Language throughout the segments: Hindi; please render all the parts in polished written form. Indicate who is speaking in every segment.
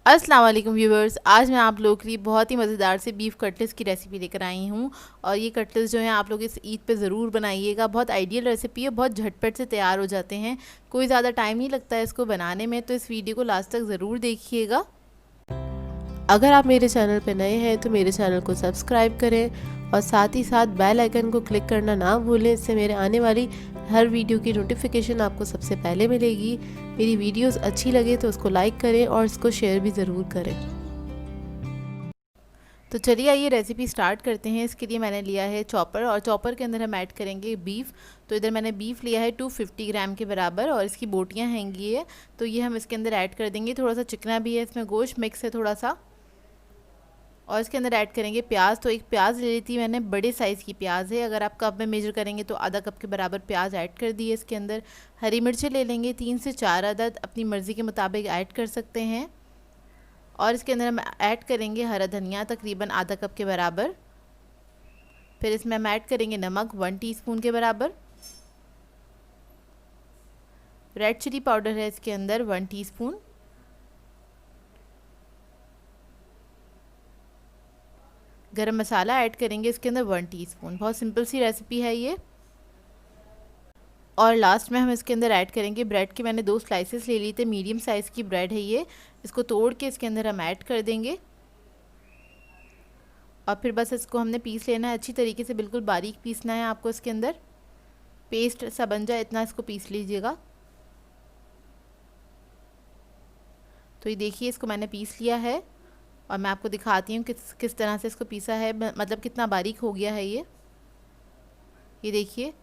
Speaker 1: अस्सलाम वालेकुम व्यूवर्स, आज मैं आप लोगों के लिए बहुत ही मज़ेदार से बीफ कटलेट्स की रेसिपी लेकर आई हूँ। और ये कटलेट्स जो हैं आप लोग इस ईद पे ज़रूर बनाइएगा। बहुत आइडियल रेसिपी है, बहुत झटपट से तैयार हो जाते हैं, कोई ज़्यादा टाइम नहीं लगता है इसको बनाने में। तो इस वीडियो को लास्ट तक ज़रूर देखिएगा।
Speaker 2: अगर आप मेरे चैनल पर नए हैं तो मेरे चैनल को सब्सक्राइब करें और साथ ही साथ बेल आइकन को क्लिक करना ना भूलें। इससे मेरे आने वाली हर वीडियो की नोटिफिकेशन आपको सबसे पहले मिलेगी। मेरी वीडियोस अच्छी लगे तो उसको लाइक करें और इसको शेयर भी ज़रूर करें।
Speaker 1: तो चलिए आइए रेसिपी स्टार्ट करते हैं। इसके लिए मैंने लिया है चॉपर, और चॉपर के अंदर हम ऐड करेंगे बीफ। तो इधर मैंने बीफ लिया है 250 ग्राम के बराबर, और इसकी बोटियाँ हैंगी है, तो ये हम इसके अंदर ऐड कर देंगे। थोड़ा सा चिकना भी है, इसमें गोश्त मिक्स है थोड़ा सा। और इसके अंदर ऐड करेंगे प्याज। तो एक प्याज ले ली थी मैंने, बड़े साइज़ की प्याज है। अगर आप कप में मेजर करेंगे तो आधा कप के बराबर प्याज ऐड कर दिए इसके अंदर। हरी मिर्चें ले लेंगे 3 से 4 अदद, अपनी मर्ज़ी के मुताबिक ऐड कर सकते हैं। और इसके अंदर हम ऐड करेंगे हरा धनिया तकरीबन आधा कप के बराबर। फिर इसमें हम ऐड करेंगे नमक 1 टीस्पून के बराबर। रेड चिली पाउडर है इसके अंदर 1 टीस्पून। गरम मसाला ऐड करेंगे इसके अंदर 1 टीस्पून। बहुत सिंपल सी रेसिपी है ये। और लास्ट में हम इसके अंदर ऐड करेंगे ब्रेड की। मैंने 2 स्लाइसेस ले ली थे, मीडियम साइज़ की ब्रेड है ये। इसको तोड़ के इसके अंदर हम ऐड कर देंगे। और फिर बस इसको हमने पीस लेना है अच्छी तरीके से, बिल्कुल बारीक पीसना है आपको। इसके अंदर पेस्ट सा बन जाए इतना इसको पीस लीजिएगा। तो ये देखिए इसको मैंने पीस लिया है, और मैं आपको दिखाती हूँ किस तरह से इसको पीसा है, मतलब कितना बारीक हो गया है ये देखिए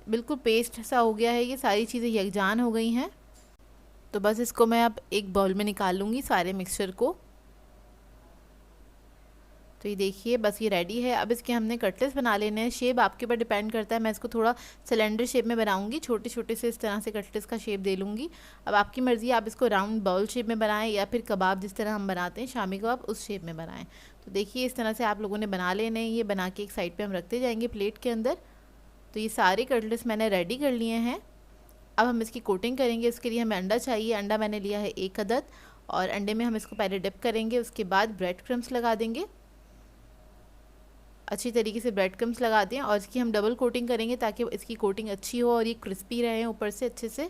Speaker 1: बिल्कुल पेस्ट सा हो गया है। ये सारी चीज़ें यकजान हो गई हैं। तो बस इसको मैं अब एक बाउल में निकाल लूँगी सारे मिक्सचर को। तो ये देखिए बस ये रेडी है। अब इसके हमने कटलेट्स बना लेने हैं। शेप आपके ऊपर डिपेंड करता है, मैं इसको थोड़ा सिलेंडर शेप में बनाऊंगी, छोटे छोटे से इस तरह से कटलेट्स का शेप दे लूँगी। अब आपकी मर्ज़ी, आप इसको राउंड बाउल शेप में बनाएं या फिर कबाब जिस तरह हम बनाते हैं शामी कबाब, उस शेप में बनाएं। तो देखिए इस तरह से आप लोगों ने बना लेने हैं। ये बना के एक साइड पर हम रखते जाएंगे प्लेट के अंदर। तो ये सारे कटलेट्स मैंने रेडी कर लिए हैं। अब हम इसकी कोटिंग करेंगे। इसके लिए हमें अंडा चाहिए। अंडा मैंने लिया है 1 अदद, और अंडे में हम इसको पहले डिप करेंगे, उसके बाद ब्रेड क्रम्स लगा देंगे। अच्छी तरीके से ब्रेड क्रम्स लगा दें, और इसकी हम डबल कोटिंग करेंगे ताकि इसकी कोटिंग अच्छी हो और ये क्रिस्पी रहे ऊपर से अच्छे से।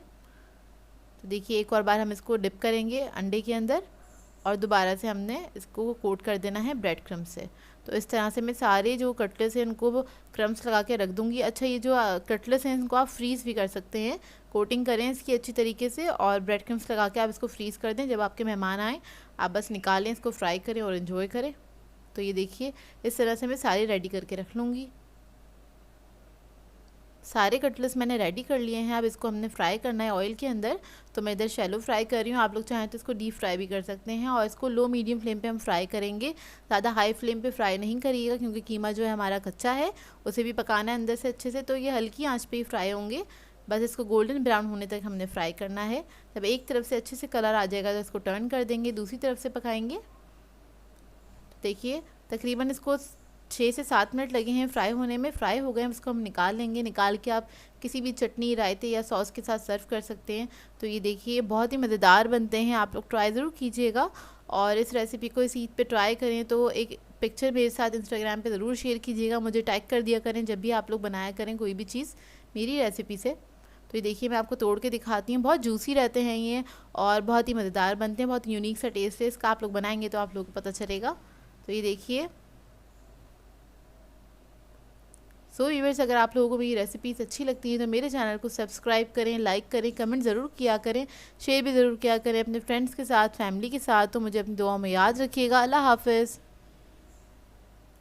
Speaker 1: तो देखिए एक और बार हम इसको डिप करेंगे अंडे के अंदर, और दोबारा से हमने इसको कोट कर देना है ब्रेड क्रम्स से। तो इस तरह से मैं सारे जो कटलेट्स हैं उनको क्रम्स लगा के रख दूँगी। अच्छा, ये जो कटलेट्स हैं इनको आप फ्रीज़ भी कर सकते हैं। कोटिंग करें इसकी अच्छी तरीके से, और ब्रेड क्रम्स लगा के आप इसको फ्रीज़ कर दें। जब आपके मेहमान आएँ आप बस निकालें, इसको फ्राई करें और इन्जॉय करें। तो ये देखिए इस तरह से मैं सारे रेडी करके रख लूँगी। सारे कटलेट्स मैंने रेडी कर लिए हैं। अब इसको हमने फ्राई करना है ऑयल के अंदर। तो मैं इधर शैलो फ्राई कर रही हूँ, आप लोग चाहें तो इसको डीप फ्राई भी कर सकते हैं। और इसको लो मीडियम फ्लेम पे हम फ्राई करेंगे, ज़्यादा हाई फ्लेम पे फ्राई नहीं करिएगा, क्योंकि कीमा जो है हमारा कच्चा है, उसे भी पकाना है अंदर से अच्छे से। तो ये हल्की आँच पे ही फ्राई होंगे। बस इसको गोल्डन ब्राउन होने तक हमने फ्राई करना है। जब एक तरफ से अच्छे से कलर आ जाएगा तो इसको टर्न कर देंगे, दूसरी तरफ से पकाएंगे। देखिए तकरीबन इसको 6 से 7 मिनट लगे हैं फ्राई होने में। फ्राई हो गए, इसको हम निकाल लेंगे। निकाल के आप किसी भी चटनी, रायते या सॉस के साथ सर्व कर सकते हैं। तो ये देखिए बहुत ही मज़ेदार बनते हैं, आप लोग ट्राई ज़रूर कीजिएगा। और इस रेसिपी को इस ईद पे ट्राई करें तो एक पिक्चर मेरे साथ इंस्टाग्राम पे ज़रूर शेयर कीजिएगा, मुझे टैग कर दिया करें जब भी आप लोग बनाया करें कोई भी चीज़ मेरी रेसिपी से। तो ये देखिए मैं आपको तोड़ के दिखाती हूँ। बहुत जूसी रहते हैं ये, और बहुत ही मज़ेदार बनते हैं। बहुत यूनिक सा टेस्ट है इसका, आप लोग बनाएंगे तो आप लोगों को पता चलेगा। तो ये देखिए व्यूअर्स, अगर आप लोगों को मेरी रेसिपीज़ अच्छी लगती हैं तो मेरे चैनल को सब्सक्राइब करें, लाइक करें, कमेंट ज़रूर किया करें, शेयर भी ज़रूर किया करें अपने फ्रेंड्स के साथ, फैमिली के साथ। तो मुझे अपनी दुआओं में याद रखिएगा। अल्लाह हाफ़िज़।